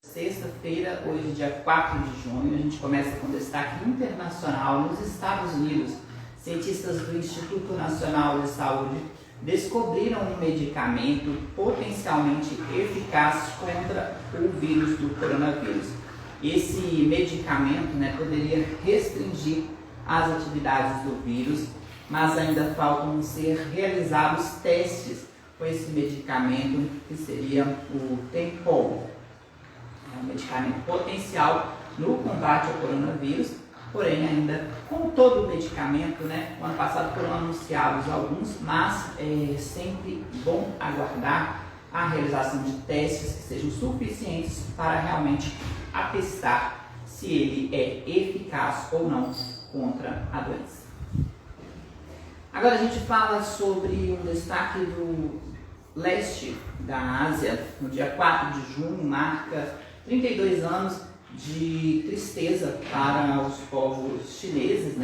Sexta-feira, hoje dia 4 de junho, a gente começa com destaque internacional. Nos Estados Unidos, cientistas do Instituto Nacional de Saúde descobriram um medicamento potencialmente eficaz contra o vírus do coronavírus. Esse medicamento, poderia restringir as atividades do vírus, mas ainda faltam ser realizados testes com esse medicamento, que seria o Tempo. É um medicamento potencial no combate ao coronavírus, porém ainda, como todo medicamento, o ano passado foram anunciados alguns, mas é sempre bom aguardar a realização de testes que sejam suficientes para realmente atestar se ele é eficaz ou não contra a doença. Agora a gente fala sobre um destaque do leste da Ásia. No dia 4 de junho marca 32 anos de tristeza para os povos chineses,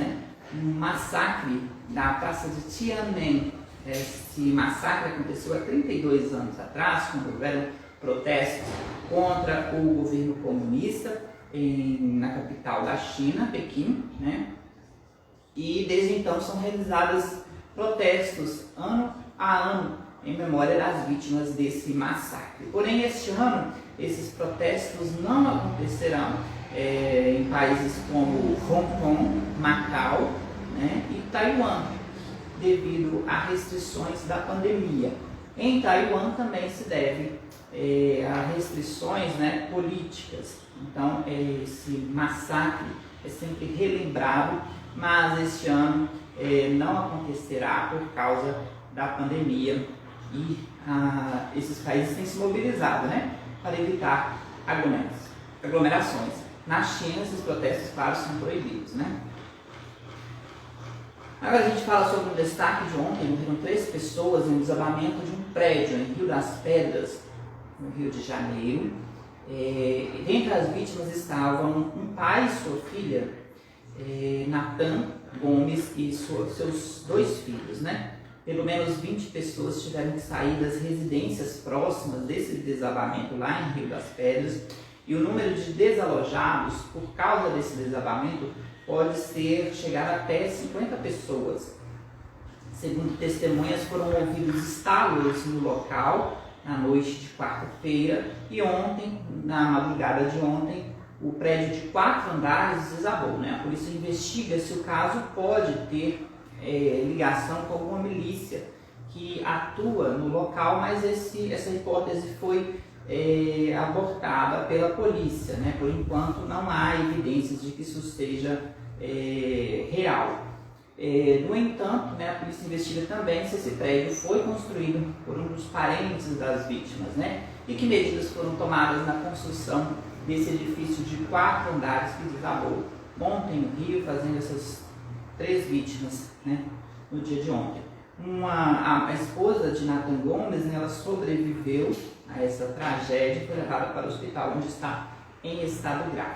um massacre da praça de Tiananmen. Esse massacre aconteceu há 32 anos atrás, quando houveram protestos contra o governo comunista na capital da China, Pequim, E desde então são realizados protestos ano a ano em memória das vítimas desse massacre. Porém, este ano, esses protestos não acontecerão em países como Hong Kong, Macau, e Taiwan, devido a restrições da pandemia. Em Taiwan também se deve a restrições políticas. Então, esse massacre é sempre relembrado, mas este ano não acontecerá por causa da pandemia e esses países têm se mobilizado para evitar aglomerações. Na China, esses protestos, claro, são proibidos. Agora a gente fala sobre um destaque de ontem. Morreram 3 pessoas em um desabamento de um prédio em Rio das Pedras, no Rio de Janeiro. Dentre as vítimas estavam um pai e sua filha, Natan Gomes, e seus 2 filhos. Pelo menos 20 pessoas tiveram que sair das residências próximas desse desabamento lá em Rio das Pedras, e o número de desalojados por causa desse desabamento pode chegar até 50 pessoas. Segundo testemunhas, foram ouvidos estalos no local na noite de quarta-feira, e ontem, na madrugada de ontem, o prédio de 4 andares desabou. A polícia investiga se o caso pode ter ligação com alguma milícia que atua no local, mas essa hipótese foi abortada pela polícia. Por enquanto não há evidências de que isso seja real. No entanto, a polícia investiga também se esse prédio foi construído por um dos parentes das vítimas, e que medidas foram tomadas na construção desse edifício de 4 andares que desabou ontem no Rio, fazendo essas 3 vítimas no dia de ontem. A esposa de Natan Gomes, ela sobreviveu a essa tragédia e foi levada para o hospital, onde está em estado grave.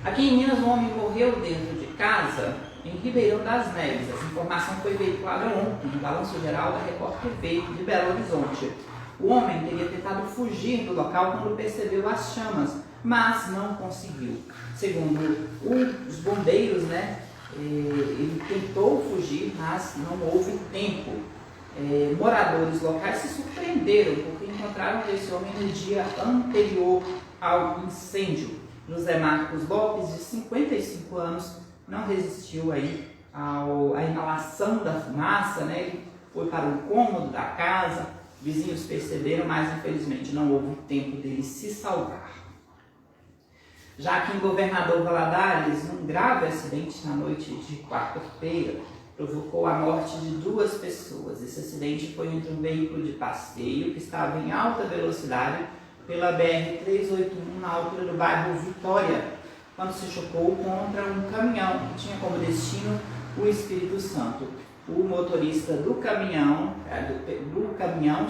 Aqui em Minas, um homem morreu dentro de casa em Ribeirão das Neves. Essa informação foi veiculada ontem no Balanço Geral da Record TV de Belo Horizonte. O homem teria tentado fugir do local quando percebeu as chamas, mas não conseguiu. Segundo os bombeiros, ele tentou fugir, mas não houve tempo. Moradores locais se surpreenderam porque encontraram esse homem no dia anterior ao incêndio. José Marcos Lopes, de 55 anos, não resistiu à inalação da fumaça, Ele foi para o cômodo da casa, vizinhos perceberam, mas infelizmente não houve tempo dele se salvar. Já que em Governador Valadares, um grave acidente na noite de quarta-feira provocou a morte de 2 pessoas. Esse acidente foi entre um veículo de passeio que estava em alta velocidade pela BR-381 na altura do bairro Vitória, quando se chocou contra um caminhão que tinha como destino o Espírito Santo. O motorista do caminhão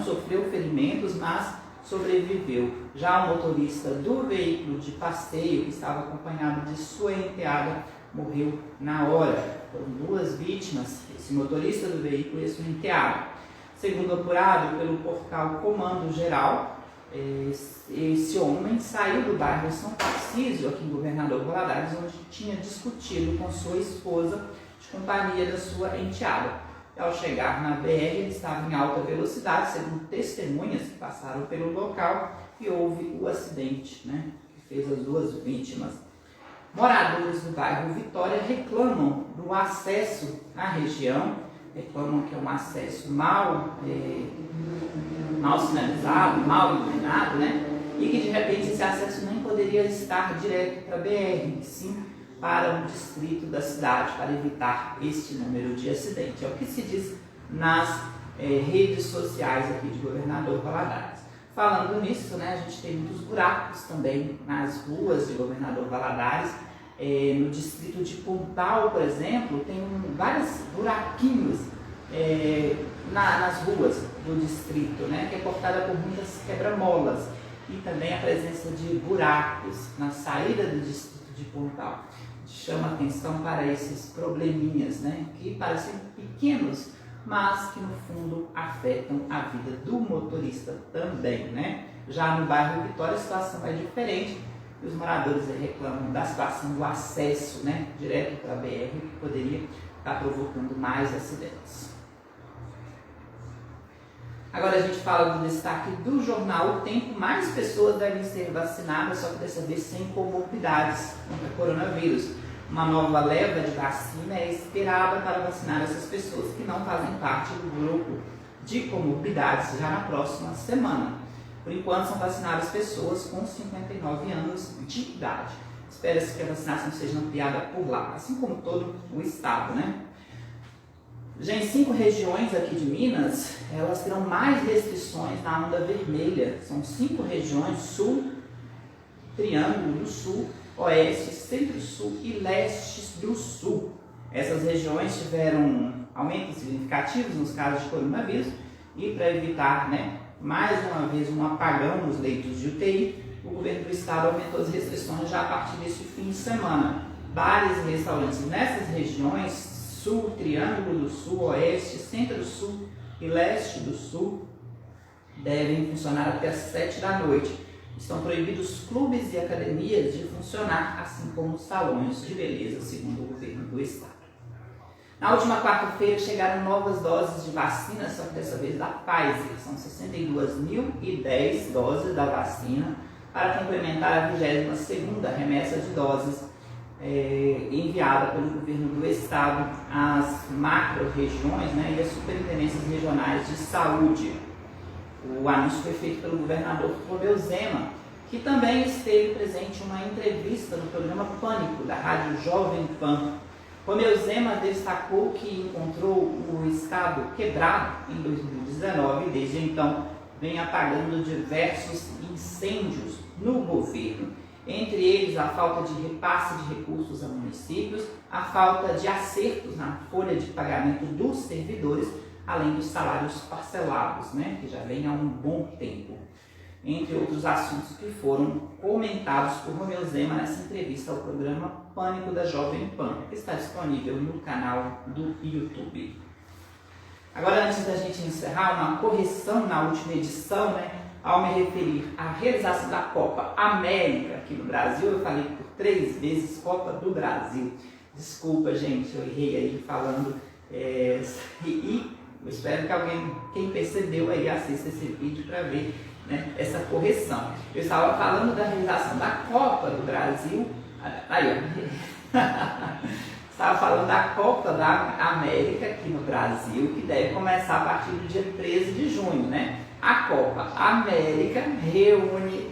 sofreu ferimentos, mas sobreviveu. Já o motorista do veículo de passeio, que estava acompanhado de sua enteada, morreu na hora. Foram 2 vítimas, esse motorista do veículo e a sua enteada. Segundo apurado pelo portal Comando Geral, esse homem saiu do bairro São Tarcísio, aqui em Governador Valadares, onde tinha discutido com sua esposa de companhia da sua enteada. Ao chegar na BR, ele estava em alta velocidade, segundo testemunhas que passaram pelo local, e houve o acidente, né, que fez as duas vítimas. Moradores do bairro Vitória reclamam do acesso à região, reclamam que é um acesso mal sinalizado, mal iluminado, né? E que de repente esse acesso nem poderia estar direto para a BR, sim para o distrito da cidade, para evitar este número de acidentes. É o que se diz nas redes sociais aqui de Governador Valadares. Falando nisso, né, a gente tem muitos buracos também nas ruas de Governador Valadares. No distrito de Pontal, por exemplo, tem vários buraquinhos nas ruas do distrito, né, que é cortada por muitas quebra-molas, e também a presença de buracos na saída do distrito de Pontal. Chama atenção para esses probleminhas, né, que parecem pequenos, mas que no fundo afetam a vida do motorista também, né? Já no bairro Vitória a situação é diferente, e os moradores reclamam da situação do acesso, né, direto para a BR, que poderia estar provocando mais acidentes. Agora a gente fala do destaque do jornal O Tempo. Mais pessoas devem ser vacinadas, só que dessa vez sem comorbidades contra o coronavírus. Uma nova leva de vacina é esperada para vacinar essas pessoas que não fazem parte do grupo de comorbidades já na próxima semana. Por enquanto são vacinadas pessoas com 59 anos de idade. Espera-se que a vacinação seja ampliada por lá, assim como todo o estado, né? Já em 5 regiões aqui de Minas, elas terão mais restrições na onda vermelha. São 5 regiões: Sul, Triângulo do Sul, Oeste, Centro-Sul e Leste do Sul. Essas regiões tiveram aumentos significativos nos casos de coronavírus, e para evitar, né, mais uma vez um apagão nos leitos de UTI, o governo do estado aumentou as restrições já a partir desse fim de semana. Bares e restaurantes nessas regiões, Sul, Triângulo do Sul, Oeste, Centro-Sul e Leste do Sul, devem funcionar até às 7 da noite. Estão proibidos clubes e academias de funcionar, assim como salões de beleza, segundo o governo do estado. Na última quarta-feira chegaram novas doses de vacina, só que dessa vez da Pfizer. São 62.010 doses da vacina para complementar a 22ª remessa de doses enviada pelo governo do estado às macro-regiões, né, e às superintendências regionais de saúde. O anúncio foi feito pelo governador Romeu Zema, que também esteve presente em uma entrevista no programa Pânico, da Rádio Jovem Pan. Romeu Zema destacou que encontrou o estado quebrado em 2019 e desde então vem apagando diversos incêndios no governo. Entre eles, a falta de repasse de recursos a municípios, a falta de acertos na folha de pagamento dos servidores, além dos salários parcelados, né, que já vem há um bom tempo. Entre outros assuntos que foram comentados por Romeu Zema nessa entrevista ao programa Pânico da Jovem Pan, que está disponível no canal do YouTube. Agora, antes da gente encerrar, uma correção na última edição, né, ao me referir à realização da Copa América aqui no Brasil, eu falei por 3 vezes Copa do Brasil. Desculpa, gente, eu errei aí falando. E eu espero que quem percebeu aí, assista esse vídeo para ver, né, essa correção. Eu estava falando da realização da Copa do Brasil. Aí, ó. Estava falando da Copa da América aqui no Brasil, que deve começar a partir do dia 13 de junho, né? A Copa América reúne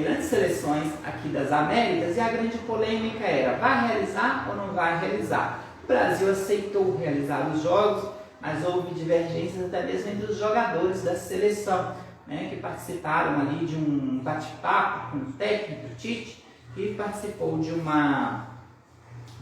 grandes seleções aqui das Américas, e a grande polêmica era: vai realizar ou não vai realizar? O Brasil aceitou realizar os jogos, mas houve divergências até mesmo entre os jogadores da seleção, né, que participaram ali de um bate-papo com o técnico Tite, que participou de uma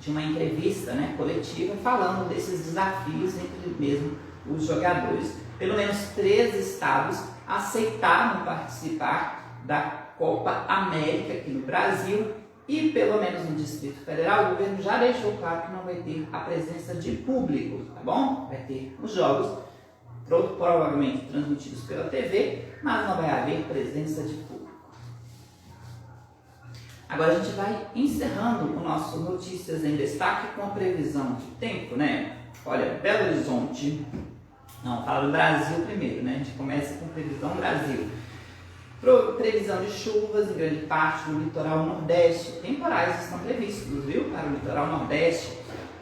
entrevista, né, coletiva, falando desses desafios entre mesmo os jogadores. Pelo menos 3 estados aceitaram participar da Copa América aqui no Brasil, e pelo menos no Distrito Federal o governo já deixou claro que não vai ter a presença de público, tá bom? Vai ter os jogos provavelmente transmitidos pela TV, mas não vai haver presença de público. Agora a gente vai encerrando o nosso Notícias em Destaque com a previsão de tempo, né? Olha, Belo Horizonte, não, fala do Brasil primeiro, né? A gente começa com previsão Brasil. Previsão de chuvas em grande parte do litoral nordeste. Temporais estão previstos, viu? Para o litoral nordeste,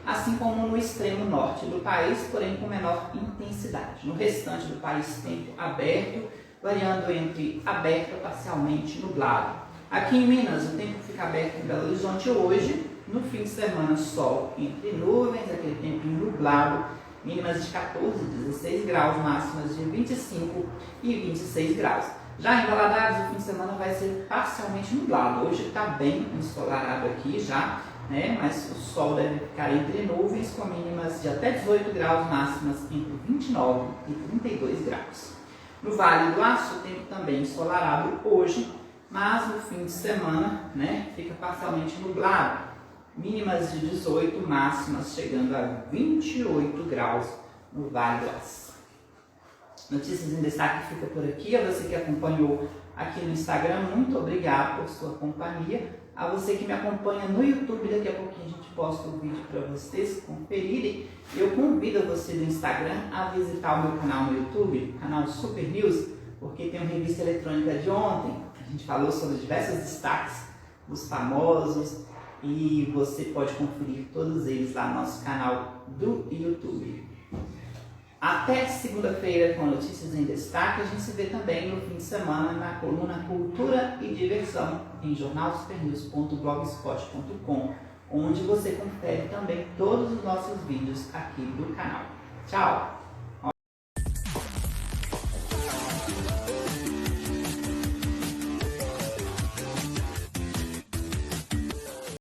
assim como no extremo norte do país, porém com menor intensidade. No restante do país, tempo aberto, variando entre aberto a parcialmente nublado. Aqui em Minas, o tempo fica aberto em Belo Horizonte hoje. No fim de semana, sol entre nuvens, aquele tempo nublado, mínimas de 14 e 16 graus, máximas de 25 e 26 graus. Já em Valadares, o fim de semana vai ser parcialmente nublado. Hoje está bem ensolarado aqui já, né? Mas o sol deve ficar entre nuvens com mínimas de até 18 graus, máximas entre 29 e 32 graus. No Vale do Aço, o tempo também ensolarado hoje, mas no fim de semana, né, fica parcialmente nublado. Mínimas de 18, máximas chegando a 28 graus no Vale do Aço. Notícias em Destaque fica por aqui. A você que acompanhou aqui no Instagram, muito obrigado por sua companhia. A você que me acompanha no YouTube, daqui a pouquinho a gente posta o vídeo para vocês conferirem. Eu convido você do Instagram a visitar o meu canal no YouTube, canal Super News, porque tem uma revista eletrônica de ontem. A gente falou sobre diversos destaques dos famosos e você pode conferir todos eles lá no nosso canal do YouTube. Até segunda-feira com Notícias em Destaque. A gente se vê também no fim de semana na coluna Cultura e Diversão em jornalsupernews.blogspot.com, onde você confere também todos os nossos vídeos aqui do canal. Tchau!